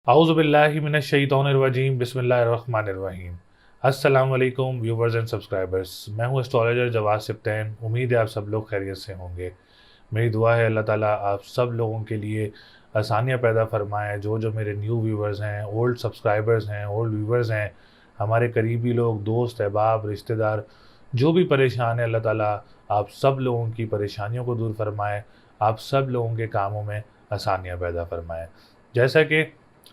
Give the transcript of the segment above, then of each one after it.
आउज़ुबिल्लाहि मिनश्शैतानिर्रजीम बिस्मिल्लाहिर्रहमानिर्रहीम। अस्सलाम वालेकुम व्यूवर्स एंड सब्सक्राइबर्स। मैं हूं एस्ट्रोलॉजर जवाद सिप्तैन। उम्मीद है आप सब लोग खैरियत से होंगे। मेरी दुआ है अल्लाह ताला आप सब लोगों के लिए आसानियाँ पैदा फरमाएँ। जो मेरे न्यू व्यूवर्स हैं, ओल्ड सब्सक्राइबर्स हैं, ओल्ड व्यूवर्स हैं, हमारे करीबी लोग, दोस्त, अहबाब, रिश्तेदार जो भी परेशान हैं, अल्लाह ताला आप सब लोगों की परेशानियों को दूर फरमाएँ। आप सब लोगों के कामों में आसानियाँ पैदा फरमाएँ। जैसा कि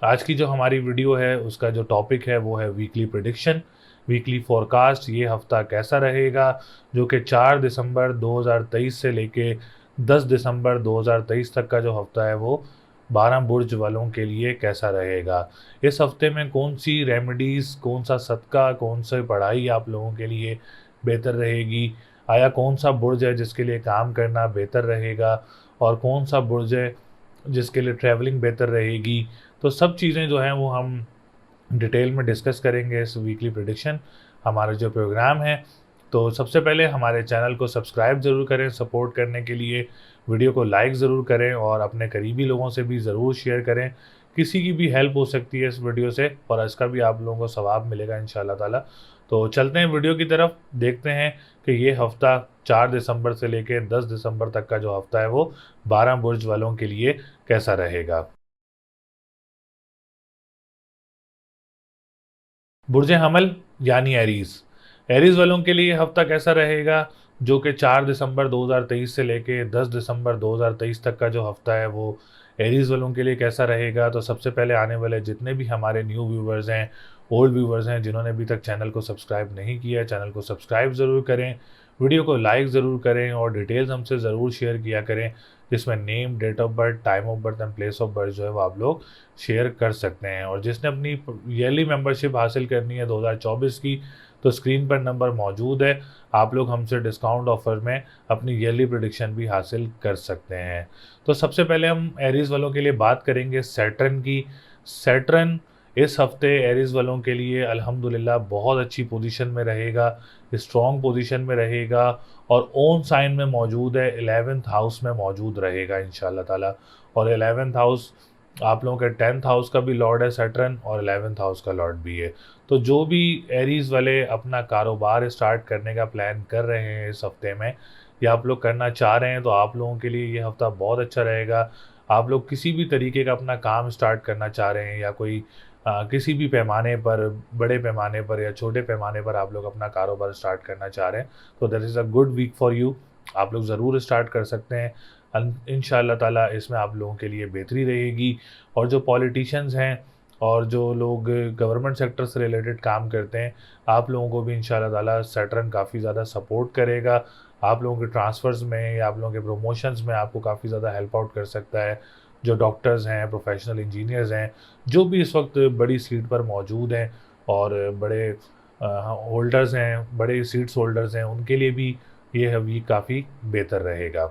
आज की जो हमारी वीडियो है उसका जो टॉपिक है वो है वीकली प्रेडिक्शन, वीकली फोरकास्ट। ये हफ्ता कैसा रहेगा, जो कि 4 दिसंबर 2023 से लेके 10 दिसंबर 2023 तक का जो हफ्ता है वो 12 बुर्ज वालों के लिए कैसा रहेगा। इस हफ्ते में कौन सी रेमेडीज़, कौन सा सदका, कौन सी पढ़ाई आप लोगों के लिए बेहतर रहेगी, आया कौन सा बुर्ज है जिसके लिए काम करना बेहतर रहेगा और कौन सा बुर्ज है जिसके लिए ट्रैवलिंग बेहतर रहेगी। तो सब चीज़ें जो हैं वो हम डिटेल में डिस्कस करेंगे इस वीकली प्रेडिक्शन हमारा जो प्रोग्राम है। तो सबसे पहले हमारे चैनल को सब्सक्राइब ज़रूर करें सपोर्ट करने के लिए, वीडियो को लाइक ज़रूर करें और अपने करीबी लोगों से भी ज़रूर शेयर करें। किसी की भी हेल्प हो सकती है इस वीडियो से और इसका भी आप लोगों को सवाब मिलेगा इंशाल्लाह ताला। तो चलते हैं वीडियो की तरफ, देखते हैं कि ये हफ़्ता 4 दिसंबर से लेके 10 दिसंबर तक का जो हफ़्ता है वो 12 बुर्ज वालों के लिए कैसा रहेगा। बुर्ज हमल यानी एरीज। एरीज वालों के लिए हफ्ता कैसा रहेगा, जो कि 4 दिसंबर 2023 से लेके 10 दिसंबर 2023 तक का जो हफ्ता है वो एरीज वालों के लिए कैसा रहेगा। तो सबसे पहले आने वाले जितने भी हमारे न्यू व्यूवर्स हैं, ओल्ड व्यूवर्स हैं, जिन्होंने अभी तक चैनल को सब्सक्राइब नहीं किया है, चैनल को सब्सक्राइब ज़रूर करें, वीडियो को लाइक ज़रूर करें और डिटेल्स हमसे ज़रूर शेयर किया करें, जिसमें name, date of birth, time of birth and place of birth जो है वो आप लोग शेयर कर सकते हैं। और जिसने अपनी ईयरली मेंबरशिप हासिल करनी है 2024 की, तो स्क्रीन पर नंबर मौजूद है, आप लोग हमसे डिस्काउंट ऑफर में अपनी ईयरली प्रेडिक्शन भी हासिल कर सकते हैं। तो सबसे पहले हम एरीज वालों के लिए बात करेंगे सैटर्न की। सैटर्न इस हफ्ते एरीज वालों के लिए अल्हम्दुलिल्लाह बहुत अच्छी पोजीशन में रहेगा, स्ट्रॉन्ग पोजीशन में रहेगा और ओन साइन में मौजूद है, 11th हाउस में मौजूद रहेगा इंशाल्लाह ताला। और 11th हाउस आप लोगों के 10th हाउस का भी लॉर्ड है सैटर्न और 11th हाउस का लॉर्ड भी है। तो जो भी एरीज वाले अपना कारोबार स्टार्ट करने का प्लान कर रहे हैं इस हफ्ते में या आप लोग करना चाह रहे हैं, तो आप लोगों के लिए ये हफ्ता बहुत अच्छा रहेगा। आप लोग किसी भी तरीके का अपना काम स्टार्ट करना चाह रहे हैं या कोई किसी भी पैमाने पर, बड़े पैमाने पर या छोटे पैमाने पर आप लोग अपना कारोबार स्टार्ट करना चाह रहे हैं, तो that is a good week for you. आप लोग ज़रूर स्टार्ट कर सकते हैं। इंशाल्लाह ताला इसमें आप लोगों के लिए बेहतरी रहेगी। और जो पॉलिटिशियंस हैं और जो लोग गवर्नमेंट सेक्टर से रिलेटेड काम करते हैं, आप लोगों को भी इंशाल्लाह ताला सैटर्न काफ़ी ज़्यादा सपोर्ट करेगा। आप लोगों के ट्रांसफ़र्स में या आप लोगों के प्रमोशंस में आपको काफ़ी ज़्यादा हेल्प आउट कर सकता है। जो डॉक्टर्स हैं, प्रोफेशनल इंजीनियर्स हैं, जो भी इस वक्त बड़ी सीट पर मौजूद हैं और बड़े होल्डर्स हैं, बड़े सीट्स होल्डर्स हैं, उनके लिए भी ये वीक काफ़ी बेहतर रहेगा।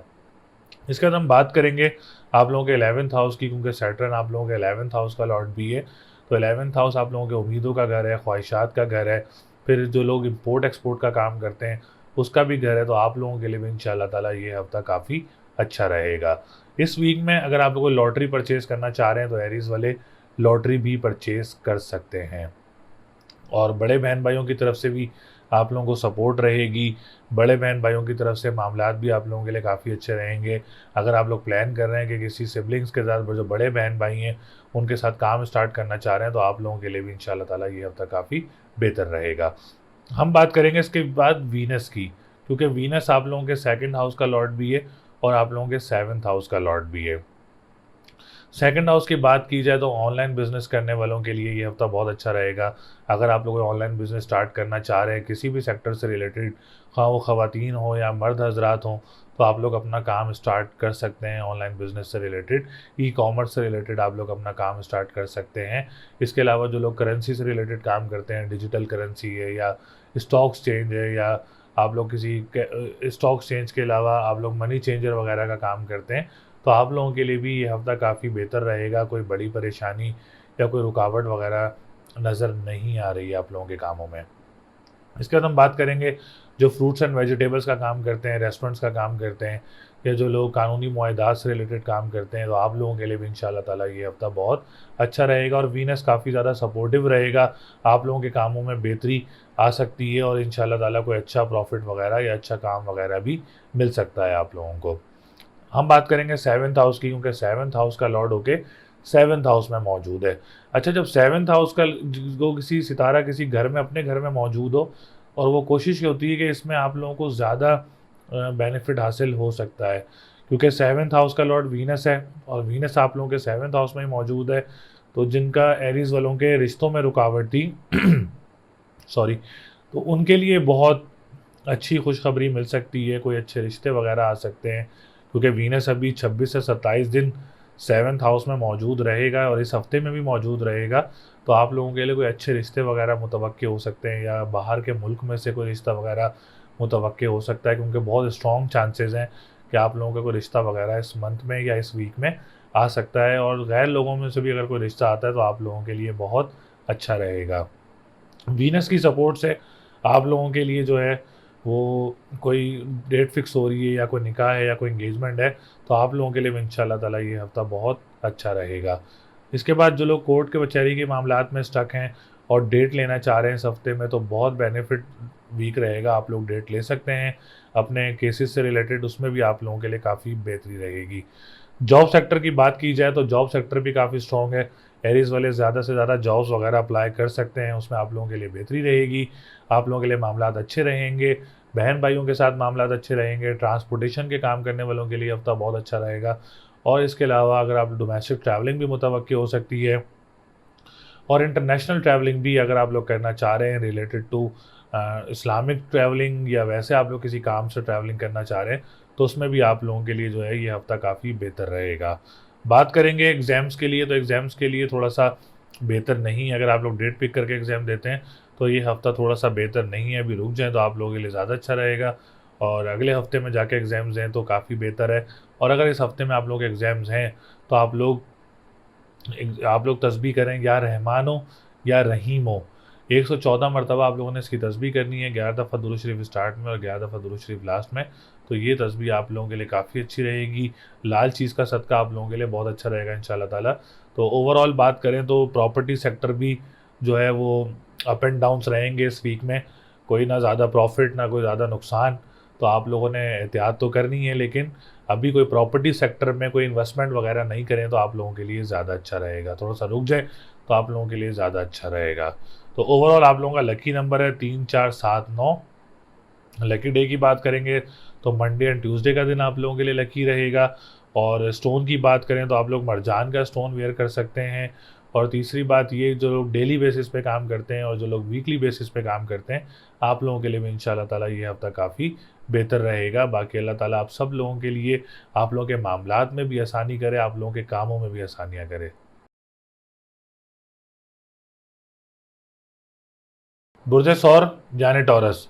इसके बाद हम बात करेंगे आप लोगों के 11th हाउस की, क्योंकि सैटर्न आप लोगों के 11th हाउस का लॉर्ड भी है। तो 11th हाउस आप लोगों के उम्मीदों का घर है, ख्वाहिशात का घर है, फिर जो लोग इंपोर्ट एक्सपोर्ट का काम करते हैं उसका भी घर है। तो आप लोगों के लिए भी इंशाल्लाह ताला ये हफ्ता काफ़ी अच्छा रहेगा। इस वीक में अगर आप लोग लॉटरी परचेज़ करना चाह रहे हैं तो एरीज़ वाले लॉटरी भी परचेज़ कर सकते हैं। और बड़े बहन भाइयों की तरफ से भी आप लोगों को सपोर्ट रहेगी। बड़े बहन भाइयों की तरफ से मामलात भी आप लोगों के लिए काफ़ी अच्छे रहेंगे। अगर आप लोग प्लान कर रहे हैं कि किसी सिबलिंग्स के साथ, जो बड़े बहन भाई हैं उनके साथ काम स्टार्ट करना चाह रहे हैं, तो आप लोगों के लिए भी इंशाल्लाह ताला ये हफ्ता काफ़ी बेहतर रहेगा। हम बात करेंगे इसके बाद वीनस की, क्योंकि वीनस आप लोगों के 2nd हाउस का लॉर्ड भी है और आप लोगों के 7th हाउस का लॉर्ड भी है। सेकंड हाउस की बात की जाए तो ऑनलाइन बिज़नेस करने वालों के लिए ये हफ्ता बहुत अच्छा रहेगा। अगर आप लोग ऑनलाइन बिज़नेस स्टार्ट करना चाह रहे हैं किसी भी सेक्टर से रिलेटेड, ख़वाह वो ख़वातीन हो या मर्द हज़रात हों, तो आप लोग अपना काम स्टार्ट कर सकते हैं ऑनलाइन बिज़नेस से रिलेटेड, ई-कॉमर्स से रिलेटेड आप लोग अपना काम स्टार्ट कर सकते हैं। इसके अलावा जो लोग करेंसी से रिलेटेड काम करते हैं, डिजिटल करेंसी है या स्टॉक एक्सचेंज है, या आप लोग किसी स्टॉक एक्सचेंज के अलावा आप लोग मनी चेंजर वगैरह का काम करते हैं, तो आप लोगों के लिए भी ये हफ़्ता काफ़ी बेहतर रहेगा। कोई बड़ी परेशानी या कोई रुकावट वगैरह नज़र नहीं आ रही है आप लोगों के कामों में। इसके बाद हम बात करेंगे जो फ्रूट्स एंड वेजिटेबल्स का काम करते हैं, रेस्टोरेंट्स का काम करते हैं, या जो लोग कानूनी मुआहदात से रिलेटेड काम करते हैं, तो आप लोगों के लिए भी इंशाल्लाह ताला ये हफ़्ता बहुत अच्छा रहेगा और वीनस काफ़ी ज़्यादा सपोर्टिव रहेगा। आप लोगों के कामों में बेहतरी आ सकती है और इंशाल्लाह ताला कोई अच्छा प्रॉफ़िट वग़ैरह या अच्छा काम वग़ैरह भी मिल सकता है आप लोगों को। हम बात करेंगे सेवन्थ हाउस की, क्योंकि सेवन्थ हाउस का लॉर्ड होके सेवन्थ हाउस में मौजूद है। अच्छा, जब सेवन्थ हाउस का जो किसी सितारा किसी घर में अपने घर में मौजूद हो और वो कोशिश ये होती है कि इसमें आप लोगों को ज़्यादा बेनिफिट हासिल हो सकता है, क्योंकि सेवन्थ हाउस का लॉर्ड वीनस है और वीनस आप लोगों के सेवन्थ हाउस में ही मौजूद है। तो जिनका एरीज वालों के रिश्तों में रुकावट थी सॉरी, तो उनके लिए बहुत अच्छी खुशखबरी मिल सकती है, कोई अच्छे रिश्ते वगैरह आ सकते हैं, क्योंकि वीनस अभी 26 से 27 दिन सेवन्थ हाउस में मौजूद रहेगा और इस हफ्ते में भी मौजूद रहेगा। तो आप लोगों के लिए कोई अच्छे रिश्ते वगैरह मुतवक्के हो सकते हैं या बाहर के मुल्क में से कोई रिश्ता वगैरह मुतवक्के हो सकता है, क्योंकि बहुत स्ट्रॉन्ग चांसेस हैं कि आप लोगों का कोई रिश्ता वगैरह इस मंथ में या इस वीक में आ सकता है। और गैर लोगों में से भी अगर कोई रिश्ता आता है तो आप लोगों के लिए बहुत अच्छा रहेगा। वीनस की सपोर्ट से आप लोगों के लिए जो है वो कोई डेट फिक्स हो रही है या कोई निकाह है या कोई एंगेजमेंट है, तो आप लोगों के लिए भी इंशाल्लाह ताला ये हफ़्ता बहुत अच्छा रहेगा। इसके बाद जो लोग कोर्ट के कचहरी के मामलात में स्टक हैं और डेट लेना चाह रहे हैं इस हफ्ते में, तो बहुत बेनिफिट वीक रहेगा, आप लोग डेट ले सकते हैं अपने केसेस से रिलेटेड, उसमें भी आप लोगों के लिए काफ़ी बेहतरी रहेगी। जॉब सेक्टर की बात की जाए तो जॉब सेक्टर भी काफ़ी स्ट्रॉन्ग है। एरीज वाले ज़्यादा से ज़्यादा जॉब्स वगैरह अप्लाई कर सकते हैं, उसमें आप लोगों के लिए बेहतरी रहेगी, आप लोगों के लिए मामलात अच्छे रहेंगे, बहन भाइयों के साथ मामलात अच्छे रहेंगे, ट्रांसपोर्टेशन के काम करने वालों के लिए हफ्ता बहुत अच्छा रहेगा। और इसके अलावा अगर आप डोमेस्टिक ट्रैवलिंग भी मुतवक्की हो सकती है और इंटरनेशनल ट्रैवलिंग भी अगर आप लोग करना चाह रहे हैं रिलेटेड टू इस्लामिक ट्रैवलिंग या वैसे आप लोग किसी काम से ट्रैवलिंग करना चाह रहे हैं, तो उसमें भी आप लोगों के लिए जो है ये हफ़्ता काफ़ी बेहतर रहेगा। बात करेंगे एग्ज़ाम्स के लिए, तो एग्ज़ाम्स के लिए थोड़ा-सा बेहतर नहीं है। अगर आप लोग डेट पिक करके एग्ज़ाम देते हैं, तो ये हफ़्ता थोड़ा-सा बेहतर नहीं है, अभी रुक जाएँ तो आप लोगों के लिए ज़्यादा अच्छा रहेगा और अगले हफ़्ते में जाके एग्ज़ाम्स दें तो काफ़ी बेहतर है। और अगर इस हफ़्ते में आप लोग एग्ज़ाम्स हैं, तो आप लोग तस्बीह करें या रहमानो या रहीमो, 114 मरतबा आप लोगों ने इसकी तस्बीह करनी है, 11 दफ़ा दुरूद शरीफ स्टार्ट में और 11 दफ़ा दुरूद शरीफ लास्ट में। तो ये तस्बीह आप लोगों के लिए काफ़ी अच्छी रहेगी। लाल चीज़ का सदका आप लोगों के लिए बहुत अच्छा रहेगा इंशाल्लाह ताला। तो ओवरऑल बात करें तो प्रॉपर्टी सेक्टर भी जो है वो अप एंड डाउन्स रहेंगे इस वीक में, कोई ना ज़्यादा प्रॉफिट ना कोई ज़्यादा नुकसान। तो आप लोगों ने एहतियात तो करनी है, लेकिन अभी कोई प्रॉपर्टी सेक्टर में कोई इन्वेस्टमेंट वगैरह नहीं करें तो आप लोगों के लिए ज़्यादा अच्छा रहेगा। थोड़ा-सा रुक जाए तो आप लोगों के लिए ज़्यादा अच्छा रहेगा। तो ओवरऑल आप लोगों का लकी नंबर है 3, 4, 7, 9। लकी डे की बात करेंगे तो मंडे एंड ट्यूसडे का दिन आप लोगों के लिए लकी रहेगा। और स्टोन की बात करें तो आप लोग मरजान का स्टोन वेयर कर सकते हैं। और तीसरी बात ये, जो लोग डेली बेसिस पे काम करते हैं और जो लोग वीकली बेसिस पे काम करते हैं, आप लोगों के लिए भी इंशाल्लाह ताला ये हफ़्ता काफ़ी बेहतर रहेगा। बाकी अल्लाह ताला आप सब लोगों के लिए आप लोगों के मामलात में भी आसानी करे, आप लोगों के कामों में भी आसानियाँ करे। बुर्ज सौर यानी टॉरस,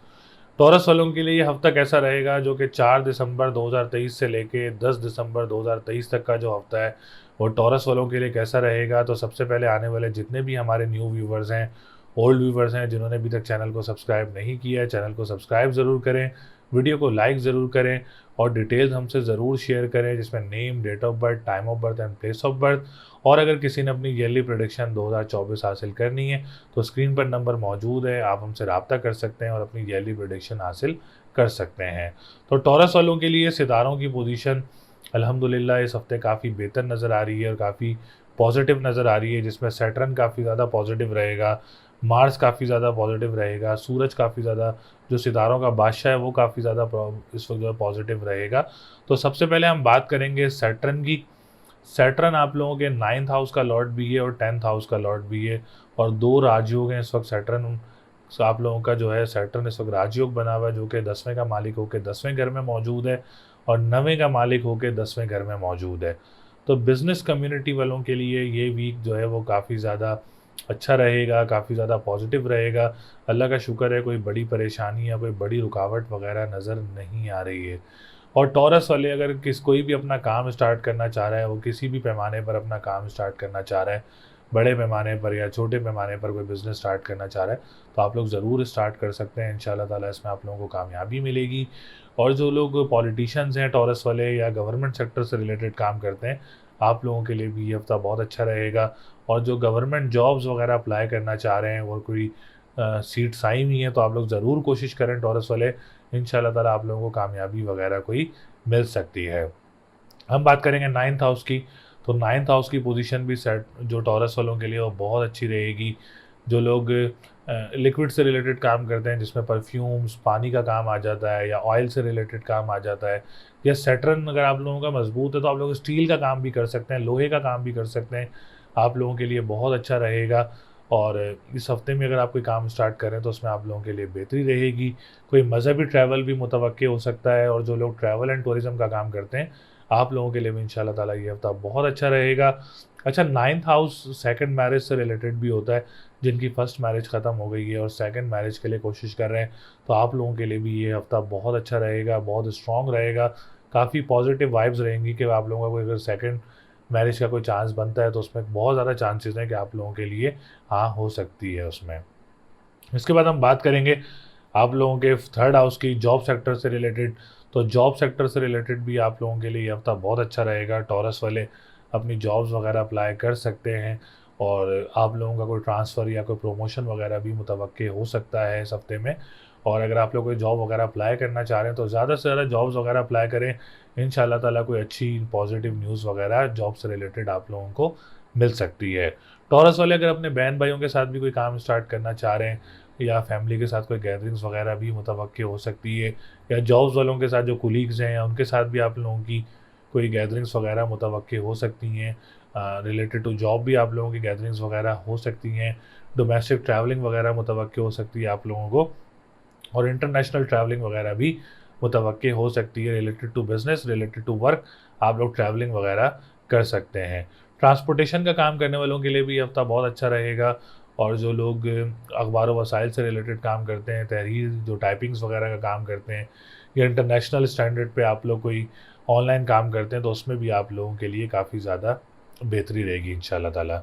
टॉरस वालों के लिए ये हफ्ता कैसा रहेगा, जो कि 4 दिसंबर 2023 से लेके 10 दिसंबर 2023 तक का जो हफ्ता है वो टॉरस वालों के लिए कैसा रहेगा। तो सबसे पहले आने वाले जितने भी हमारे न्यू व्यूवर्स हैं, ओल्ड व्यूवर्स हैं, जिन्होंने अभी तक चैनल को सब्सक्राइब नहीं किया है, चैनल को सब्सक्राइब ज़रूर करें, वीडियो को लाइक ज़रूर करें और डिटेल्स हमसे ज़रूर शेयर करें, जिसमें name, date of birth, time of birth and place of birth. और अगर किसी ने अपनी ईयरली प्रोडिक्शन 2024 हासिल करनी है तो स्क्रीन पर नंबर मौजूद है, आप हमसे रब्ता कर सकते हैं और अपनी ईयरली प्रोडिक्शन हासिल कर सकते हैं। तो टॉरस वालों के लिए सितारों की पोजीशन अल्हम्दुलिल्लाह इस हफ्ते काफ़ी बेहतर नज़र आ रही है और काफ़ी पॉजिटिव नज़र आ रही है, जिसमें सैटर्न काफ़ी ज़्यादा पॉजिटिव रहेगा, मार्स काफ़ी ज़्यादा पॉजिटिव रहेगा, सूरज काफ़ी ज़्यादा, जो सितारों का बादशाह है वो काफ़ी ज़्यादा इस वक्त जो है पॉजिटिव रहेगा। तो सबसे पहले हम बात करेंगे सैटर्न की। सैटर्न आप लोगों के 9th हाउस का लॉर्ड भी है और 10th हाउस का लॉर्ड भी है और दो राजयोग हैं इस वक्त सैटर्न। आप लोगों का जो है सैटर्न इस वक्त राजयोग बना हुआ है, जो कि 10वें का मालिक होकर 10वें घर में मौजूद है और 9वें का मालिक होकर 10वें घर में मौजूद है। तो बिज़नेस कम्युनिटी वालों के लिए ये वीक जो है वो काफ़ी ज़्यादा अच्छा रहेगा, काफ़ी ज़्यादा पॉजिटिव रहेगा। अल्लाह का शुक्र है, कोई बड़ी परेशानी या कोई बड़ी रुकावट वगैरह नज़र नहीं आ रही है। और टॉरस वाले अगर कोई भी अपना काम स्टार्ट करना चाह रहा है, वो किसी भी पैमाने पर अपना काम स्टार्ट करना चाह रहा है, बड़े पैमाने पर या छोटे पैमाने पर कोई बिज़नेस स्टार्ट करना चाह रहा है, तो आप लोग ज़रूर स्टार्ट कर सकते हैं। इंशाल्लाह ताला इसमें आप लोगों को कामयाबी मिलेगी। और जो लोग पॉलिटिशियंस हैं टॉरस वाले या गवर्नमेंट सेक्टर से रिलेटेड काम करते हैं, आप लोगों के लिए भी ये हफ़्ता बहुत अच्छा रहेगा। और जो गवर्नमेंट जॉब्स वगैरह अप्लाई करना चाह रहे हैं और कोई सीट्स आई हुई हैं, तो आप लोग ज़रूर कोशिश करें टॉरस वाले, इंशाल्लाह ताला आप लोगों को कामयाबी वगैरह कोई मिल सकती है। हम बात करेंगे नाइन्थ हाउस की, तो नाइन्थ हाउस की पोजीशन भी सेट जो टॉरस वालों के लिए वो बहुत अच्छी रहेगी। जो लोग लिक्विड से रिलेटेड काम करते हैं, जिसमें परफ्यूम्स, पानी का काम आ जाता है, या ऑयल से रिलेटेड काम आ जाता है, या सैटर्न अगर आप लोगों का मजबूत है तो आप लोग स्टील का काम भी कर सकते हैं, लोहे का काम भी कर सकते हैं, आप लोगों के लिए बहुत अच्छा रहेगा। और इस हफ्ते में अगर आप कोई काम स्टार्ट करें तो उसमें आप लोगों के लिए बेहतरी रहेगी। कोई मज़हबी ट्रैवल भी मुतवक्के हो सकता है, और जो लोग ट्रैवल एंड टूरिज़्म का काम करते हैं, आप लोगों के लिए भी इंशाल्लाह ताला ये हफ्ता बहुत अच्छा रहेगा। अच्छा, नाइन्थ हाउस सेकंड मैरिज से रिलेटेड भी होता है। जिनकी फर्स्ट मैरिज ख़त्म हो गई है और सेकंड मैरिज के लिए कोशिश कर रहे हैं, तो आप लोगों के लिए भी ये हफ्ता बहुत अच्छा रहेगा, बहुत स्ट्रॉन्ग रहेगा। काफ़ी पॉजिटिव वाइब्स रहेंगी कि आप लोगों का कोई अगर सेकंड मैरिज का कोई चांस बनता है, तो उसमें बहुत ज़्यादा चांसेस हैं कि आप लोगों के लिए हाँ हो सकती है उसमें। इसके बाद हम बात करेंगे आप लोगों के थर्ड हाउस की, जॉब सेक्टर से रिलेटेड। तो जॉब सेक्टर से रिलेटेड भी आप लोगों के लिए ये हफ्ता बहुत अच्छा रहेगा। टॉरस वाले अपनी जॉब्स वगैरह अप्लाई कर सकते हैं, और आप लोगों का कोई ट्रांसफ़र या कोई प्रमोशन वगैरह भी मुतवक्के हो सकता है इस हफ्ते में। और अगर आप लोग कोई जॉब वगैरह अप्लाई करना चाह रहे हैं, तो ज़्यादा से ज़्यादा जॉब्स वगैरह अप्लाई करें। इंशाल्लाह ताला कोई अच्छी पॉजिटिव न्यूज़ वगैरह जॉब से रिलेटेड आप लोगों को मिल सकती है। टॉरस वाले अगर अपने बहन भाइयों के साथ भी कोई काम स्टार्ट करना चाह रहे हैं, या फैमिली के साथ कोई गैदरिंग्स वगैरह भी मुतवक्के हो सकती है, या जॉब्स वालों के साथ जो कुलीग्स हैं, या उनके साथ भी आप लोगों की कोई गैदरिंग्स वगैरह मुतवक्के हो सकती हैं। रिलेटेड टू जॉब भी आप लोगों की गैदरिंग्स वगैरह हो सकती हैं। डोमेस्टिक ट्रैवलिंग वगैरह मुतवक्के हो सकती है आप लोगों को, और इंटरनेशनल ट्रैवलिंग वगैरह भी मुतवक्के हो सकती है। Related to business, related to work, आप लोग ट्रैवलिंग वगैरह कर सकते हैं। ट्रांसपोर्टेशन का काम करने वालों के लिए भी ये हफ्ता बहुत अच्छा रहेगा। और जो लोग अखबार व वसाइल से रिलेटेड काम करते हैं, तहरीर जो टाइपिंग्स वगैरह का काम करते हैं, या इंटरनेशनल स्टैंडर्ड पे आप लोग कोई ऑनलाइन काम करते हैं, तो उसमें भी आप लोगों के लिए काफ़ी ज़्यादा बेहतरी रहेगी इंशाल्लाह ताला।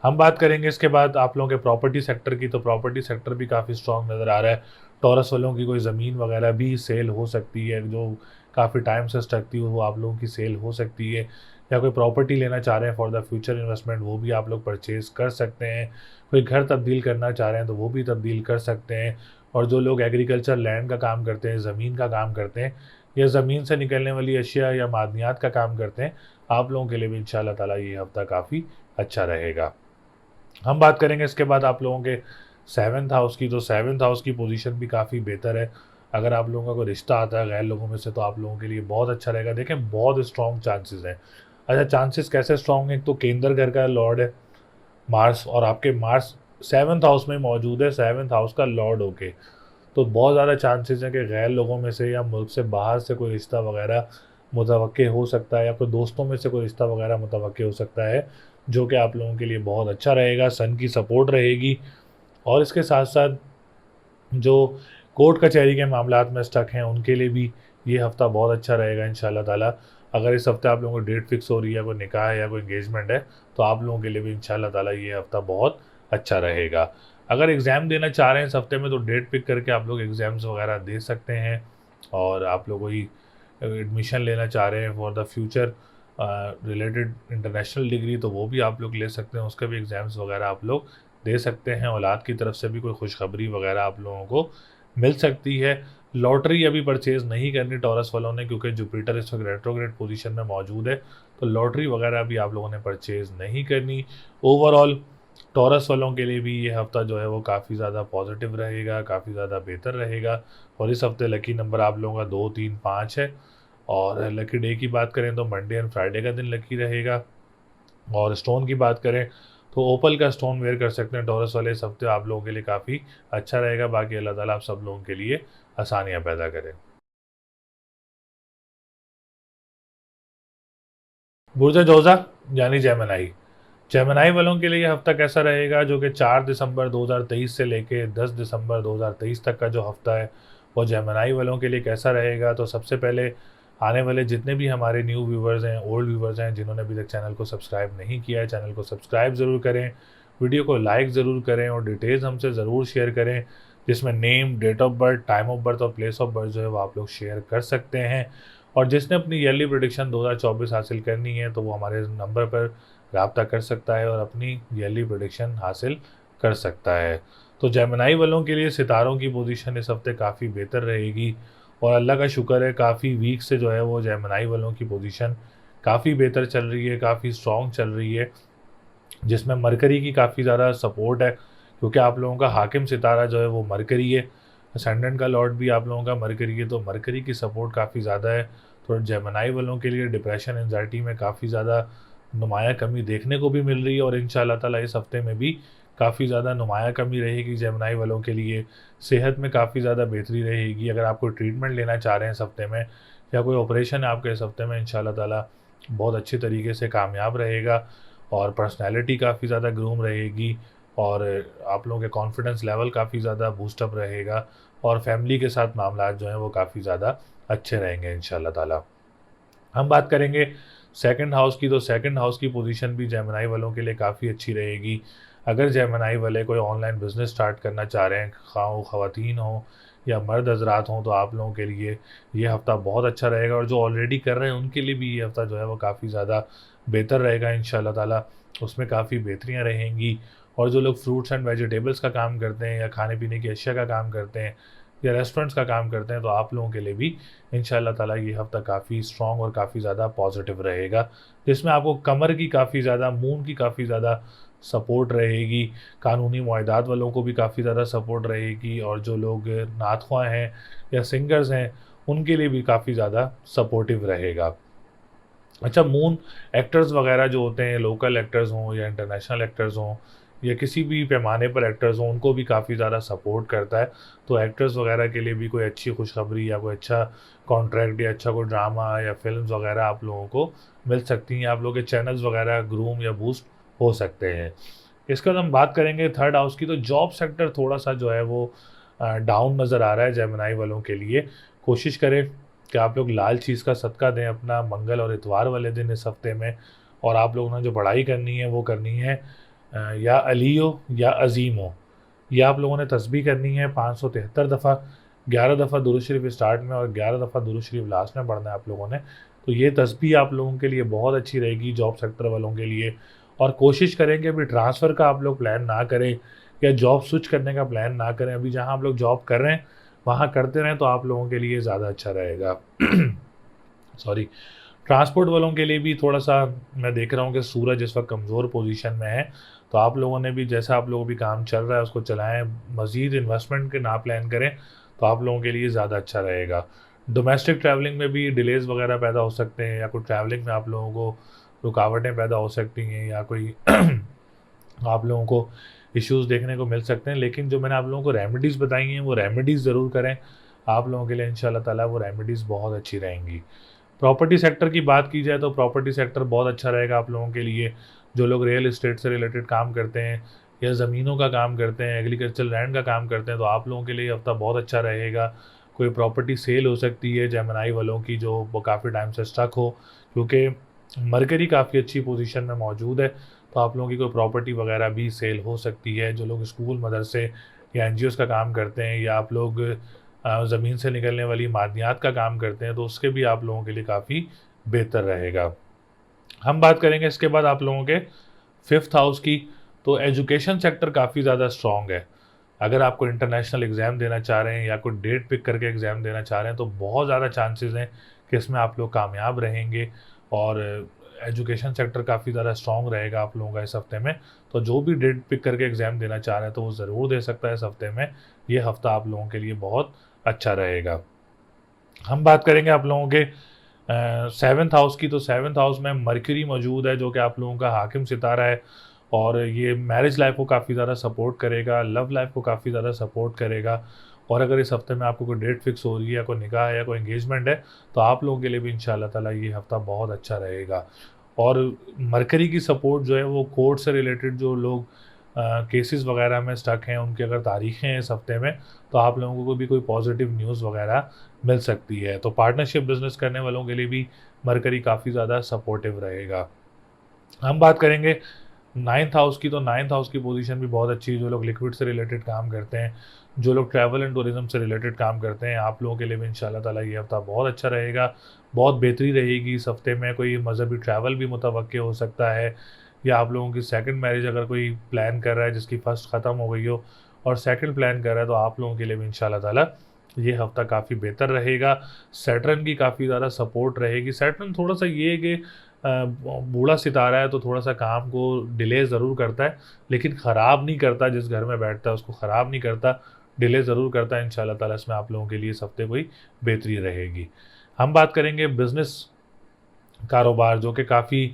हम बात करेंगे इसके बाद आप लोगों के प्रॉपर्टी सेक्टर की, तो प्रॉपर्टी सेक्टर भी काफ़ी स्ट्रॉन्ग नज़र आ रहा है। टॉरस वालों की कोई ज़मीन वगैरह भी सेल हो सकती है, जो काफ़ी टाइम से स्टक थी, वो आप लोगों की सेल हो सकती है। या कोई प्रॉपर्टी लेना चाह रहे हैं फॉर द फ्यूचर इन्वेस्टमेंट, वो भी आप लोग परचेज़ कर सकते हैं। कोई घर तब्दील करना चाह रहे हैं, तो वो भी तब्दील कर सकते हैं। और जो लोग एग्रीकल्चर लैंड का काम करते हैं, ज़मीन का काम करते हैं, या ज़मीन से निकलने वाली अशिया या मादनियात का काम करते हैं, आप लोगों के लिए भी इंशाल्लाह ताला ये हफ्ता काफ़ी अच्छा रहेगा। हम बात करेंगे इसके बाद आप लोगों के सेवन्थ हाउस की, तो सेवन्थ हाउस की पोजीशन भी काफ़ी बेहतर है। अगर आप लोगों का कोई रिश्ता आता है गैर लोगों में से, तो आप लोगों के लिए बहुत अच्छा रहेगा। देखें, बहुत स्ट्रॉन्ग चांसेस हैं। अच्छा, चांसेस कैसे स्ट्रॉन्ग हैं? एक तो केंद्र घर का लॉर्ड है मार्स, और आपके मार्स सेवन्थ हाउस में मौजूद है, सेवन्थ हाउस का लॉर्ड होके। तो बहुत ज़्यादा चांसेस हैं कि गैर लोगों में से या मुल्क से बाहर से कोई रिश्ता वगैरह मुतवक्के हो सकता है, या कोई दोस्तों में से कोई रिश्ता वगैरह मुतवक्के हो सकता है, जो कि आप लोगों के लिए बहुत अच्छा रहेगा। सन की सपोर्ट रहेगी। और इसके साथ साथ जो कोर्ट कचहरी के मामलात में स्टक हैं, उनके लिए भी ये हफ़्ता बहुत अच्छा रहेगा इंशाल्लाह ताला। अगर इस हफ़्ते आप लोगों को डेट फिक्स हो रही है, कोई निकाह है या कोई एंगेजमेंट है, तो आप लोगों के लिए भी इंशाल्लाह ताला ये हफ़्ता बहुत अच्छा रहेगा। अगर एग्ज़ाम देना चाह रहे हैं इस हफ़्ते में, तो डेट पिक करके आप लोग एग्ज़ाम्स वगैरह दे सकते हैं। और आप लोग कोई एडमिशन लेना चाह रहे हैं for the future related international degree, तो वो भी आप लोग ले सकते हैं, उसके भी एग्ज़ाम्स वगैरह आप लोग दे सकते हैं। औलाद की तरफ से भी कोई खुशखबरी वगैरह आप लोगों को मिल सकती है। लॉटरी अभी परचेज़ नहीं करनी टॉरस वालों ने, क्योंकि जुपिटर इस वक्त रेट्रोग्रेड पोजीशन में मौजूद है, तो लॉटरी वगैरह भी आप लोगों ने परचेज़ नहीं करनी। ओवरऑल टॉरस वालों के लिए भी ये हफ़्ता जो है वो काफ़ी ज़्यादा पॉजिटिव रहेगा, काफ़ी ज़्यादा बेहतर रहेगा। और इस हफ़्ते लकी नंबर आप लोगों का 2, 3, 5 है। और लकी डे की बात करें तो मंडे एंड फ्राइडे का दिन लकी रहेगा। और स्टोन की बात करें तो ओपल का स्टोन वेयर कर सकते हैं टॉरस वाले। इस हफ्ते आप लोगों के लिए काफ़ी अच्छा रहेगा। बाकी अल्लाह ताला आप सब लोगों के लिए आसानियाँ पैदा करें। बुर्ज जोज़ा यानी जेमिनी, जेमिनी वालों के लिए ये हफ्ता कैसा रहेगा? जो कि 4 दिसंबर 2023 से लेके 10 दिसंबर 2023 तक का जो हफ्ता है, वो जेमिनी वालों के लिए कैसा रहेगा? तो सबसे पहले आने वाले जितने भी हमारे न्यू व्यूवर्स हैं, ओल्ड व्यूवर्स हैं, जिन्होंने अभी तक चैनल को सब्सक्राइब नहीं किया है, चैनल को सब्सक्राइब ज़रूर करें, वीडियो को लाइक ज़रूर करें और डिटेल्स हमसे ज़रूर शेयर करें, जिसमें name, date of birth, time of birth और प्लेस ऑफ बर्थ जो है वो आप लोग शेयर कर सकते हैं। और जिसने अपनी ईयरली प्रेडिक्शन 2024 हासिल करनी है तो वो हमारे नंबर पर रब्ता कर सकता है और अपनी ईयरली प्रेडिक्शन हासिल कर सकता है। तो जेमिनी वालों के लिए सितारों की पोजीशन इस हफ्ते काफ़ी बेहतर रहेगी और अल्लाह का शुक्र है काफ़ी वीक से जो है वो जेमिनी वालों की पोजीशन काफ़ी बेहतर चल रही है, काफ़ी स्ट्रॉन्ग चल रही है, जिसमें मरकरी की काफ़ी ज़्यादा सपोर्ट है, क्योंकि आप लोगों का हाकिम सितारा जो है वो मरकरी है, असेंडेंट का लॉर्ड भी आप लोगों का मरकरी है, तो मरकरी की सपोर्ट काफ़ी ज़्यादा है। तो जेमिनी वालों के लिए डिप्रेशन, एंजाइटी में काफ़ी ज़्यादा नुमाया कमी देखने को भी मिल रही है और इंशाल्लाह ताला इस हफ्ते में भी काफ़ी ज़्यादा नुमाया कमी रहेगी जेमिनी वालों के लिए। सेहत में काफ़ी ज़्यादा बेहतरी रहेगी। अगर आप कोई ट्रीटमेंट लेना चाह रहे हैं इस हफ्ते में या कोई ऑपरेशन है आपके इस हफ्ते में, इंशाल्लाह ताला बहुत अच्छी तरीके से कामयाब रहेगा और पर्सनैलिटी काफ़ी ज़्यादा ग्रूम रहेगी और आप लोगों के कॉन्फिडेंस लेवल काफ़ी ज़्यादा बूस्टअप रहेगा और फैमिली के साथ मामलात जो हैं वो काफ़ी ज़्यादा अच्छे रहेंगे इंशाल्लाह ताला। हम बात करेंगे सेकंड हाउस की, तो सेकंड हाउस की पोजीशन भी जेमिनी वालों के लिए काफ़ी अच्छी रहेगी। अगर जेमिनी वाले कोई ऑनलाइन बिज़नेस स्टार्ट करना चाह रहे हैं, खा वो ख़वातीन हों या मर्द हज़रात हों, तो आप लोगों के लिए ये हफ़्ता बहुत अच्छा रहेगा और जो ऑलरेडी कर रहे हैं उनके लिए भी ये हफ़्ता जो है वो काफ़ी ज़्यादा बेहतर रहेगा इंशाल्लाह ताला। उसमें काफ़ी बेहतरियाँ रहेंगी और जो लोग फ्रूट्स एंड वेजिटेबल्स का काम करते हैं या खाने पीने की अशिया का काम करते हैं या रेस्टोरेंट्स का काम करते हैं, तो आप लोगों के लिए भी इंशाल्लाह ताला ये हफ़्ता काफ़ी स्ट्रॉन्ग और काफ़ी ज़्यादा पॉजिटिव रहेगा, जिसमें आपको कमर की काफ़ी ज़्यादा, मून की काफ़ी ज़्यादा सपोर्ट रहेगी, कानूनी मुआहदात वालों को भी काफ़ी ज़्यादा सपोर्ट रहेगी और जो लोग नात ख़्वाह हैं या सिंगर्स हैं, उनके लिए भी काफ़ी ज़्यादा सपोर्टिव रहेगा। अच्छा, मून एक्टर्स वगैरह जो होते हैं, लोकल एक्टर्स हों या इंटरनेशनल एक्टर्स हों या किसी भी पैमाने पर एक्टर्स हों, उनको भी काफ़ी ज़्यादा सपोर्ट करता है। तो एक्टर्स वगैरह के लिए भी कोई अच्छी खुशखबरी या कोई अच्छा कॉन्ट्रैक्ट या अच्छा कोई ड्रामा या फ़िल्म्स वगैरह आप लोगों को मिल सकती हैं। आप लोगों के चैनल्स वगैरह ग्रूम या बूस्ट हो सकते हैं। इसके बाद हम बात करेंगे थर्ड हाउस की, तो जॉब सेक्टर थोड़ा-सा जो है वो डाउन नज़र आ रहा है जेमिनी वालों के लिए। कोशिश करें कि आप लोग लाल चीज़ का सदका दें अपना मंगल और इतवार वाले दिन इस हफ्ते में, और आप लोगों ने जो पढ़ाई करनी है वो करनी है या अली हो या अज़ीम हो, या आप लोगों ने तस्बीह करनी है 573 दफ़ा, 11 दफ़ा दुरूद शरीफ स्टार्ट में और 11 दफ़ा दुरूद शरीफ लास्ट में पढ़ना है आप लोगों ने। तो ये तस्बीह आप लोगों के लिए बहुत अच्छी रहेगी जॉब सेक्टर वालों के लिए। और कोशिश करें कि अभी ट्रांसफ़र का आप लोग प्लान ना करें या जॉब स्विच करने का प्लान ना करें। अभी जहाँ आप लोग जॉब कर रहे हैं वहाँ करते रहें तो आप लोगों के लिए ज़्यादा अच्छा रहेगा। सॉरी। ट्रांसपोर्ट वालों के लिए भी थोड़ा-सा मैं देख रहा हूँ कि सूरज इस वक्त कमज़ोर पोजीशन में है, तो आप लोगों ने भी जैसा आप लोगों भी काम चल रहा है उसको चलाएँ, मज़ीद इन्वेस्टमेंट के ना प्लान करें, तो आप लोगों के लिए ज़्यादा अच्छा रहेगा। डोमेस्टिक ट्रैवलिंग में भी डिलेज़ वगैरह पैदा हो सकते हैं या कोई ट्रैवलिंग में आप लोगों को रुकावटें पैदा हो सकती हैं या कोई आप लोगों को इश्यूज़ देखने को मिल सकते हैं, लेकिन जो मैंने आप लोगों को रेमेडीज़ बताई हैं वो रेमेडीज़ ज़रूर करें। आप लोगों के लिए इंशाल्लाह ताला वो रेमेडीज़ बहुत अच्छी रहेंगी। प्रॉपर्टी सेक्टर की बात की जाए तो प्रॉपर्टी सेक्टर बहुत अच्छा रहेगा आप लोगों के लिए। जो लोग रियल एस्टेट से रिलेटेड काम करते हैं या ज़मीनों का काम करते हैं, एग्रीकल्चर लैंड का काम करते हैं, तो आप लोगों के लिए ये हफ़्ता बहुत अच्छा रहेगा। कोई प्रॉपर्टी सेल हो सकती है जेमिनी वालों की जो वो काफ़ी टाइम से स्टक हो, क्योंकि मरकरी काफ़ी अच्छी पोजीशन में मौजूद है, तो आप लोगों की कोई प्रॉपर्टी वगैरह भी सेल हो सकती है। जो लोग स्कूल, मदरसे या एनजीओज़ का काम करते हैं या आप लोग ज़मीन से निकलने वाली मादनियात का काम करते हैं, तो उसके भी आप लोगों के लिए काफ़ी बेहतर रहेगा। हम बात करेंगे इसके बाद आप लोगों के फिफ्थ हाउस की, तो एजुकेशन सेक्टर काफ़ी ज़्यादा स्ट्रॉन्ग है। अगर आप कोई इंटरनेशनल एग्ज़ाम देना चाह रहे हैं या कोई डेट पिक करके एग्ज़ाम देना चाह रहे हैं, तो बहुत ज़्यादा चांसेस हैं कि इसमें आप लोग कामयाब रहेंगे और एजुकेशन सेक्टर काफ़ी ज़्यादा स्ट्रॉन्ग रहेगा आप लोगों का इस हफ्ते में। तो जो भी डेट पिक करके एग्ज़ाम देना चाह रहे हैं तो वो ज़रूर दे सकता है इस हफ्ते में। ये हफ्ता आप लोगों के लिए बहुत अच्छा रहेगा। हम बात करेंगे आप लोगों के सेवन्थ हाउस की, तो सेवन्थ हाउस में मरकरी मौजूद है जो कि आप लोगों का हाकिम सितारा है और ये मैरिज लाइफ को काफ़ी ज़्यादा सपोर्ट करेगा, लव लाइफ को काफ़ी ज़्यादा सपोर्ट करेगा। और अगर इस हफ्ते में आपको कोई डेट फिक्स हो रही है या कोई निकाह है या कोई एंगेजमेंट है, तो आप लोगों के लिए भी इंशाल्लाह ताला ये हफ्ता बहुत अच्छा रहेगा। और मरकरी की सपोर्ट जो है वो कोर्ट से रिलेटेड जो लोग केसेस वगैरह में स्टक हैं, उनकी अगर तारीखें हैं इस हफ्ते में, तो आप लोगों को भी कोई पॉजिटिव न्यूज़ वगैरह मिल सकती है। तो पार्टनरशिप बिजनेस करने वालों के लिए भी मरकरी काफ़ी ज़्यादा सपोर्टिव रहेगा। हम बात करेंगे नाइन्थ हाउस की, तो नाइन्थ हाउस की पोजीशन भी बहुत अच्छी है। जो लोग लिक्विड से रिलेटेड काम करते हैं, जो लोग ट्रैवल एंड टूरिज्म से रिलेटेड काम करते हैं, आप लोगों के लिए भी इंशाल्लाह ताला ये हफ्ता बहुत अच्छा रहेगा, बहुत बेहतरी रहेगी। इस हफ्ते में कोई मजहबी ट्रैवल भी मुतवक्के हो सकता है, या आप लोगों की सेकंड मैरिज अगर कोई प्लान कर रहा है जिसकी फर्स्ट ख़त्म हो गई हो और सेकंड प्लान कर रहा है, तो आप लोगों के लिए भी इंशाल्लाह ताला ये हफ्ता काफ़ी बेहतर रहेगा। सैटर्न की काफ़ी ज़्यादा सपोर्ट रहेगी। सैटर्न थोड़ा सा ये है कि बूढ़ा सितारा है, तो थोड़ा सा काम को डिले ज़रूर करता है, लेकिन ख़राब नहीं करता। जिस घर में बैठता है उसको ख़राब नहीं करता, डिले ज़रूर करता है। इंशाल्लाह ताला इसमें आप लोगों के लिए इस हफ्ते कोई बेहतरी रहेगी। हम बात करेंगे बिज़नेस कारोबार, जो कि काफ़ी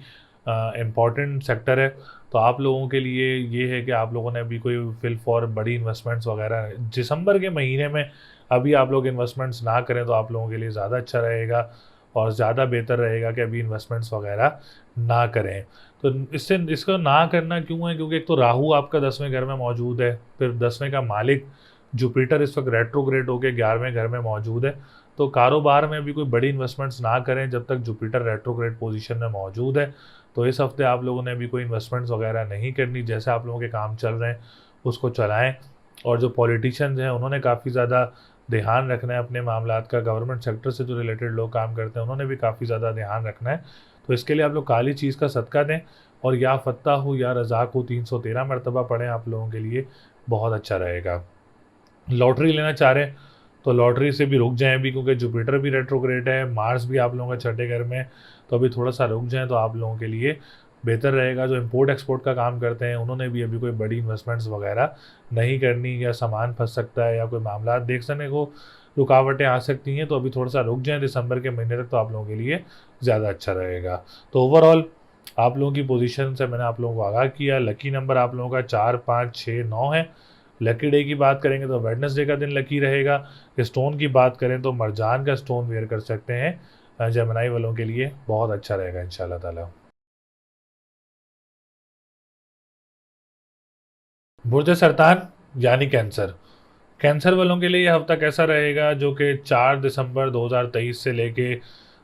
इम्पॉर्टेंट सेक्टर है। तो आप लोगों के लिए ये है कि आप लोगों ने अभी कोई फिल फॉर बड़ी इन्वेस्टमेंट्स वगैरह दिसंबर के महीने में अभी आप लोग इन्वेस्टमेंट्स ना करें, तो आप लोगों के लिए ज़्यादा अच्छा रहेगा और ज़्यादा बेहतर रहेगा कि अभी इन्वेस्टमेंट्स वगैरह ना करें। तो इससे इसको ना करना क्यों है? क्योंकि एक तो राहु आपका 10वें घर में मौजूद है, फिर 10वें का मालिक जुपिटर इस वक्त रेट्रोग्रेड होकर 11वें घर में मौजूद है। तो कारोबार में भी कोई बड़ी इन्वेस्टमेंट्स ना करें जब तक जुपिटर रेट्रोग्रेड पोजीशन में मौजूद है। तो इस हफ्ते आप लोगों ने भी कोई इन्वेस्टमेंट्स वगैरह नहीं करनी। जैसे आप लोगों के काम चल रहे हैं उसको चलाएं। और जो पॉलिटिशियंस हैं उन्होंने काफ़ी ज़्यादा ध्यान रखना है अपने मामलात का। गवर्नमेंट सेक्टर से जो रिलेटेड लोग काम करते हैं उन्होंने भी काफ़ी ज़्यादा ध्यान रखना है। तो इसके लिए आप लोग काली चीज़ का सदका दें और या फत्ता हो या रज़ाक हो 313 मरतबा पढ़ें, आप लोगों के लिए बहुत अच्छा रहेगा। लॉटरी लेना चाह रहे हैं तो लॉटरी से भी रुक जाएं अभी, क्योंकि जुपिटर भी रेट्रोग्रेड है, मार्स भी आप लोगों का छठे घर में है। तो अभी थोड़ा सा रुक जाएं तो आप लोगों के लिए बेहतर रहेगा। जो इम्पोर्ट एक्सपोर्ट का काम करते हैं उन्होंने भी अभी कोई बड़ी इन्वेस्टमेंट्स वगैरह नहीं करनी, या सामान फंस सकता है या कोई मामला देख सकने को रुकावटें आ सकती हैं। तो अभी थोड़ा सा रुक जाएं दिसंबर के महीने तक, तो आप लोगों के लिए ज़्यादा अच्छा रहेगा। तो ओवरऑल आप लोगों की पोजीशन से मैंने आप लोगों को आगाह किया। लकी नंबर आप लोगों का 4, 5, 6, 9 है। लकी डे की बात करेंगे तो वेडनेसडे का दिन लकी रहेगा। स्टोन की बात करें तो मरजान का स्टोन वेयर कर सकते हैं। जेमिनाई वालों के लिए बहुत अच्छा रहेगा इंशाल्लाह ताला। बुर्ज सरतान यानी कैंसर, कैंसर वालों के लिए ये हफ्ता कैसा रहेगा? जो कि 4 दिसंबर 2023 से लेके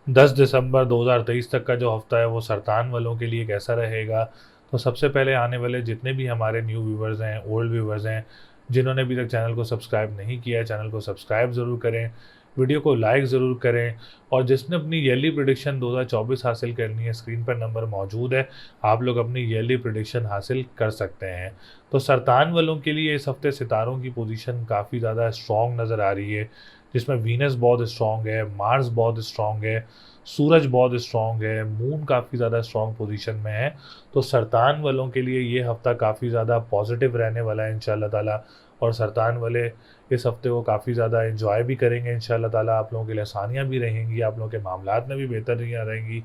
10 दिसंबर 2023 तक का जो हफ्ता है वो सरतान वालों के लिए कैसा रहेगा? तो सबसे पहले आने वाले जितने भी हमारे न्यू व्यूवर्स हैं, ओल्ड व्यूवर्स हैं, जिन्होंने अभी तक चैनल को सब्सक्राइब नहीं किया है, चैनल को सब्सक्राइब ज़रूर करें, वीडियो को लाइक ज़रूर करें। और जिसने अपनी ईयरली प्रिडिक्शन 2024 हासिल करनी है, स्क्रीन पर नंबर मौजूद है, आप लोग अपनी ईयरली प्रिडिक्शन हासिल कर सकते हैं। तो सरतान वालों के लिए इस हफ्ते सितारों की पोजीशन काफ़ी ज़्यादा स्ट्रॉन्ग नज़र आ रही है, जिसमें वीनस बहुत स्ट्रॉन्ग है, मार्स बहुत स्ट्रॉन्ग है, सूरज बहुत स्ट्रॉन्ग है, मून काफ़ी ज़्यादा स्ट्रॉन्ग पोजीशन में है। तो सरतान वालों के लिए ये हफ्ता काफ़ी ज़्यादा पॉजिटिव रहने वाला है इंशाल्लाह ताला। और सरतान वाले इस हफ्ते को काफ़ी ज़्यादा एंजॉय भी करेंगे इंशाल्लाह ताला। आप लोगों के लिए आसानियाँ भी रहेंगी, आप लोगों के मामलात में भी बेहतरियाँ रहेंगी।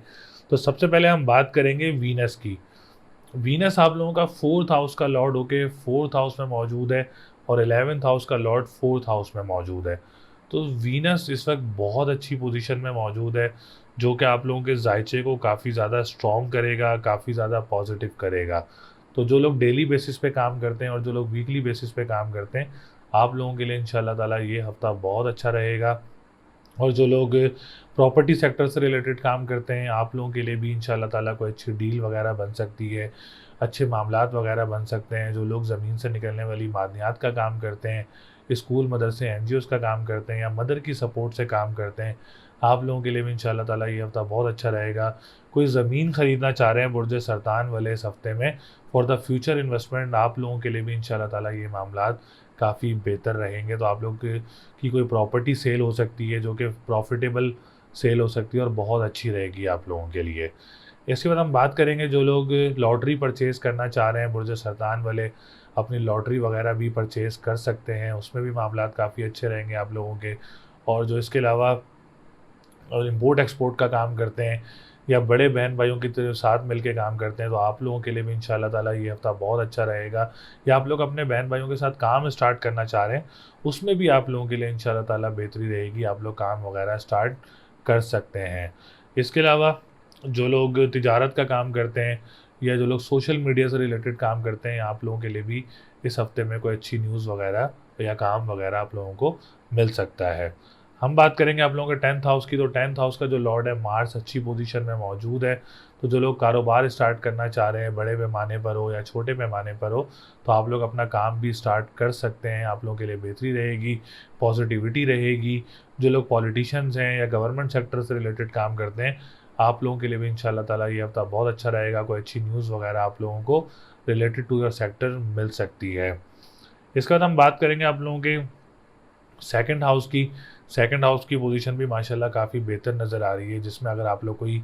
तो सबसे पहले हम बात करेंगे वीनस की। वीनस आप लोगों का 4th हाउस का लॉर्ड होके 4th हाउस में मौजूद है और 11th हाउस का लॉर्ड 4th हाउस में मौजूद है। तो वीनस इस वक्त बहुत अच्छी पोजीशन में मौजूद है, जो कि आप लोगों के जायचे को काफ़ी ज़्यादा स्ट्रॉन्ग करेगा, काफ़ी ज़्यादा पॉजिटिव करेगा। तो जो लोग डेली बेसिस पे काम करते हैं और जो लोग वीकली बेसिस पे काम करते हैं, आप लोगों के लिए इंशाल्लाह ताला ये हफ्ता बहुत अच्छा रहेगा। और जो लोग प्रॉपर्टी सेक्टर से रिलेटेड काम करते हैं, आप लोगों के लिए भी इंशाल्लाह ताला कोई अच्छी डील वगैरह बन सकती है, अच्छे मामलात वगैरह बन सकते हैं। जो लोग ज़मीन से निकलने वाली मादनियात का काम करते हैं, स्कूल मदरसे एनजीओज़ का काम करते हैं, या मदर की सपोर्ट से काम करते हैं, आप लोगों के लिए भी इंशाल्लाह ताला ये हफ्ता बहुत अच्छा रहेगा। कोई ज़मीन ख़रीदना चाह रहे हैं बुर्ज सरतान वाले इस हफ्ते में फॉर द फ्यूचर इन्वेस्टमेंट, आप लोगों के लिए भी इंशाल्लाह ताला ये मामलात काफ़ी बेहतर रहेंगे। तो आप लोग की कोई प्रॉपर्टी सेल हो सकती है जो कि प्रॉफिटेबल सेल हो सकती है और बहुत अच्छी रहेगी आप लोगों के लिए। इसके बाद हम बात करेंगे जो लोग लॉटरी परचेज़ करना चाह रहे हैं, बुर्ज सरतान वाले अपनी लॉटरी वगैरह भी परचेज़ कर सकते हैं, उसमें भी मामलात काफ़ी अच्छे रहेंगे आप लोगों के। और जो इसके अलावा इम्पोर्ट एक्सपोर्ट का काम करते हैं या बड़े बहन भाइयों के साथ मिलके काम करते हैं, तो आप लोगों के लिए भी इंशाल्लाह ताला ये हफ्ता बहुत अच्छा रहेगा। या आप लोग अपने बहन भाइयों के साथ काम स्टार्ट करना चाह रहे हैं, उसमें भी आप लोगों के लिए इंशाल्लाह ताला बेहतरी रहेगी, आप लोग काम वगैरह स्टार्ट कर सकते हैं। इसके अलावा जो लोग तिजारत का काम करते हैं या जो लोग सोशल मीडिया से रिलेटेड काम करते हैं, आप लोगों के लिए भी इस हफ्ते में कोई अच्छी न्यूज़ वगैरह या काम वगैरह आप लोगों को मिल सकता है। हम बात करेंगे आप लोगों के 10th हाउस की, तो 10th हाउस का जो लॉर्ड है मार्स अच्छी पोजीशन में मौजूद है। तो जो लोग कारोबार स्टार्ट करना चाह रहे हैं, बड़े पैमाने पर हो या छोटे पैमाने पर हो, तो आप लोग अपना काम भी स्टार्ट कर सकते हैं। आप लोगों के लिए बेहतरी रहेगी, पॉजिटिविटी रहेगी। जो लोग पॉलिटिशियंस हैं या गवर्नमेंट सेक्टर से रिलेटेड काम करते हैं, आप लोगों के लिए भी इंशाल्लाह ताला ये हफ्ता बहुत अच्छा रहेगा। कोई अच्छी न्यूज़ वगैरह आप लोगों को रिलेटेड टू योर सेक्टर मिल सकती है। इसके बाद हम बात करेंगे आप लोगों के सेकंड हाउस की। सेकंड हाउस की पोजीशन भी माशाल्लाह काफ़ी बेहतर नज़र आ रही है, जिसमें अगर आप लोग कोई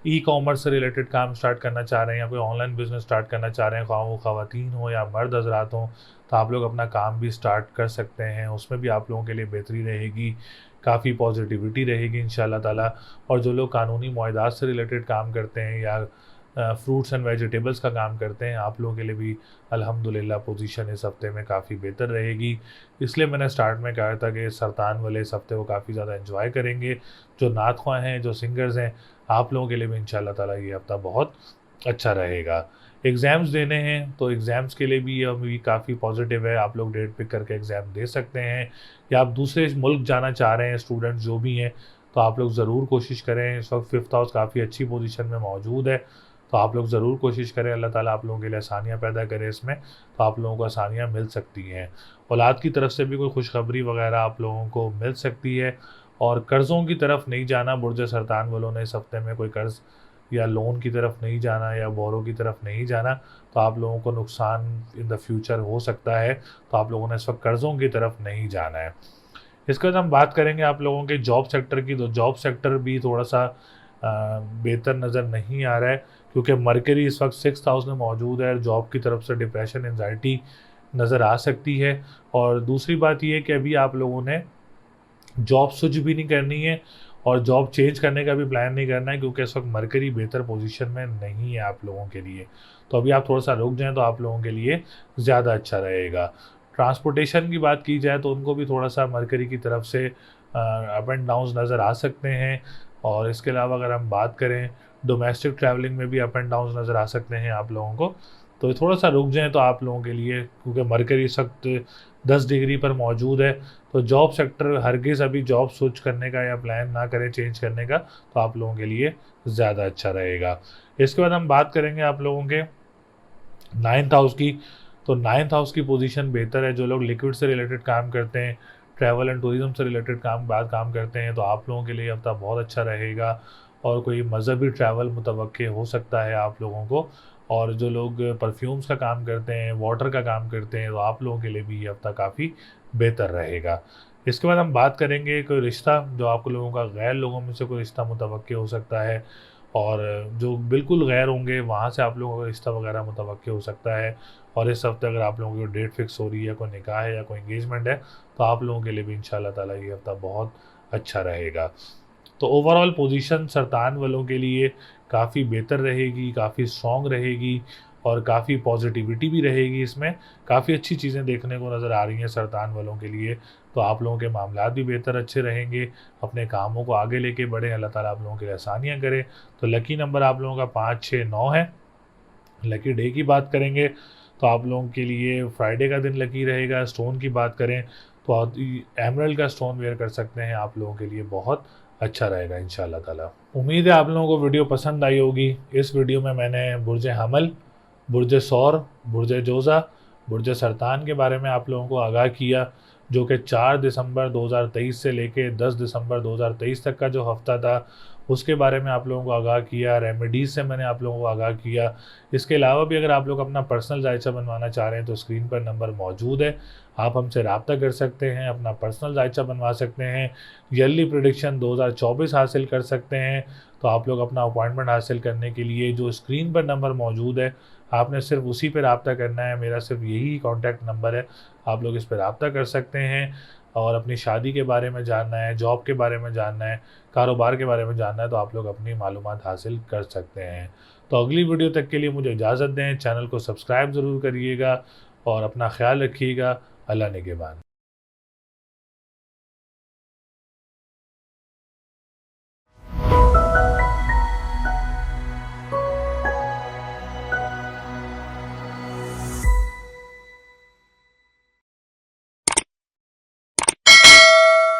ई कॉमर्स से रिलेटेड काम स्टार्ट करना चाह रहे हैं या कोई ऑनलाइन बिजनेस स्टार्ट करना चाह रहे हैं, ख्वाह वो ख़वातीन हो या मर्द हजरात हों, तो आप लोग अपना काम भी स्टार्ट कर सकते हैं। उसमें भी आप लोगों के लिए बेहतरी रहेगी, काफ़ी पॉजिटिविटी रहेगी इंशाल्लाह ताला। और जो लोग कानूनी मुआहदात से रिलेटेड काम करते हैं या फ्रूट्स एंड वेजिटेबल्स का काम करते हैं, आप लोगों के लिए भी अल्हम्दुलिल्लाह पोजीशन इस हफ्ते में काफ़ी बेहतर रहेगी। इसलिए मैंने स्टार्ट में कहा था कि सरतान वाले इस हफ्ते को काफ़ी ज़्यादा एंजॉय करेंगे। जो नात ख्वाह हैं, जो सिंगर्स हैं, आप लोगों के लिए भी इंशाल्लाह ताला ये हफ्ता बहुत अच्छा रहेगा। एग्ज़ाम्स देने हैं, तो एग्ज़ाम्स के लिए भी ये अभी काफ़ी पॉजिटिव है। आप लोग डेट पिक करके एग्ज़ाम दे सकते हैं, या आप दूसरे मुल्क जाना चाह रहे हैं स्टूडेंट्स जो भी हैं, तो आप लोग ज़रूर कोशिश करें। इस वक्त 5th हाउस काफ़ी अच्छी पोजीशन में मौजूद है, तो आप लोग ज़रूर कोशिश करें। अल्लाह ताला आप लोगों के लिए आसानियाँ पैदा करे इसमें, तो आप लोगों को आसानियाँ मिल सकती हैं। औलाद की तरफ से भी कोई खुशखबरी वगैरह आप लोगों को मिल सकती है। और कर्ज़ों की तरफ नहीं जाना, बुर्ज सरतान वालों ने इस हफ्ते में कोई कर्ज़ या लोन की तरफ नहीं जाना या बोरो की तरफ नहीं जाना, तो आप लोगों को नुकसान इन द फ्यूचर हो सकता है। तो आप लोगों ने इस वक्त कर्ज़ों की तरफ नहीं जाना है। इसके बाद हम बात करेंगे आप लोगों के जॉब सेक्टर की, तो जॉब सेक्टर भी थोड़ा सा बेहतर नज़र नहीं आ रहा है, क्योंकि मरकरी इस वक्त 6th हाउस में मौजूद है। जॉब की तरफ से डिप्रेशन, एंजाइटी नज़र आ सकती है। और दूसरी बात ये है कि अभी आप लोगों ने जॉब स्विच भी नहीं करनी है और जॉब चेंज करने का भी प्लान नहीं करना है, क्योंकि इस वक्त मरकरी बेहतर पोजीशन में नहीं है आप लोगों के लिए। तो अभी आप थोड़ा सा रुक जाएं तो आप लोगों के लिए ज़्यादा अच्छा रहेगा। ट्रांसपोर्टेशन की बात की जाए तो उनको भी थोड़ा सा मरकरी की तरफ से अप एंड डाउन्स नज़र आ सकते हैं। और इसके अलावा अगर हम बात करें डोमेस्टिक ट्रैवलिंग में भी अप एंड डाउन्स नज़र आ सकते हैं आप लोगों को। तो थोड़ा सा रुक जाएं तो आप लोगों के लिए, क्योंकि मरकरी इस वक्त 10 डिग्री पर मौजूद है। तो जॉब सेक्टर हरगिज़ अभी जॉब स्विच करने का या प्लान ना करें चेंज करने का, तो आप लोगों के लिए ज़्यादा अच्छा रहेगा। इसके बाद हम बात करेंगे आप लोगों के 9th हाउस की। तो 9th हाउस की पोजीशन बेहतर है। जो लोग लिक्विड से रिलेटेड काम करते हैं, ट्रैवल एंड टूरिज़्म से रिलेटेड काम करते हैं, तो आप लोगों के लिए हफ्ता बहुत अच्छा रहेगा। और कोई मज़हबी ट्रैवल मुतवक्के हो सकता है आप लोगों को। और जो लोग परफ्यूम्स का काम करते हैं, वाटर का काम करते हैं, तो आप लोगों के लिए भी ये हफ्ता काफ़ी बेहतर रहेगा। इसके बाद हम बात करेंगे कोई रिश्ता, जो आप लोगों का गैर लोगों में से कोई रिश्ता मुतवक्के हो सकता है। और जो बिल्कुल गैर होंगे वहाँ से आप लोगों का रिश्ता वगैरह मुतवक्के हो सकता है। और इस हफ्ते अगर आप लोगों की डेट फिक्स हो रही है, कोई निकाह है या कोई एंगेजमेंट है, तो आप लोगों के लिए भी इंशाल्लाह ताला ये हफ्ता बहुत अच्छा रहेगा। तो ओवरऑल पोजीशन सरतान वालों के लिए काफ़ी बेहतर रहेगी, काफ़ी स्ट्रॉन्ग रहेगी और काफ़ी पॉजिटिविटी भी रहेगी। इसमें काफ़ी अच्छी चीज़ें देखने को नज़र आ रही हैं सरतान वालों के लिए। तो आप लोगों के मामलात भी बेहतर अच्छे रहेंगे, अपने कामों को आगे लेके बढ़ें, अल्लाह ताला आप लोगों के लिए आसानियाँ करे। तो लकी नंबर आप लोगों का 5, 6, 9 है। लकी डे की बात करेंगे तो आप लोगों के लिए फ्राइडे का दिन लकी रहेगा। स्टोन की बात करें तो आप एमरल्ड का स्टोन वेयर कर सकते हैं, आप लोगों के लिए बहुत अच्छा रहेगा इंशाल्लाह ताला। उम्मीद है आप लोगों को वीडियो पसंद आई होगी। इस वीडियो में मैंने बुर्ज हमल, बुर्ज सौर, बुर्ज जोज़ा, बुर्ज सरतान के बारे में आप लोगों को आगाह किया, जो कि 4 दिसंबर 2023 से लेके 10 दिसंबर 2023 तक का जो हफ्ता था उसके बारे में आप लोगों को आगाह किया। रेमेडीज़ से मैंने आप लोगों को आगाह किया। इसके अलावा भी अगर आप लोग अपना पर्सनल जायचा बनवाना चाह रहे हैं तो स्क्रीन पर नंबर मौजूद है, आप हमसे रब्ता कर सकते हैं, अपना पर्सनल जायचा बनवा सकते हैं, ईयरली प्रेडिक्शन 2024 हासिल कर सकते हैं। तो आप लोग अपना अपॉइंटमेंट हासिल करने के लिए जो स्क्रीन पर नंबर मौजूद है, आपने सिर्फ उसी पर रब्ता करना है। मेरा सिर्फ यही कॉन्टैक्ट नंबर है, आप लोग इस पर रब्ता कर सकते हैं। और अपनी शादी के बारे में जानना है, जॉब के बारे में जानना है, कारोबार के बारे में जानना है, तो आप लोग अपनी मालूमात हासिल कर सकते हैं। तो अगली वीडियो तक के लिए मुझे इजाज़त दें। चैनल को सब्सक्राइब ज़रूर करिएगा और अपना ख्याल रखिएगा। अल्लाह निगहबान।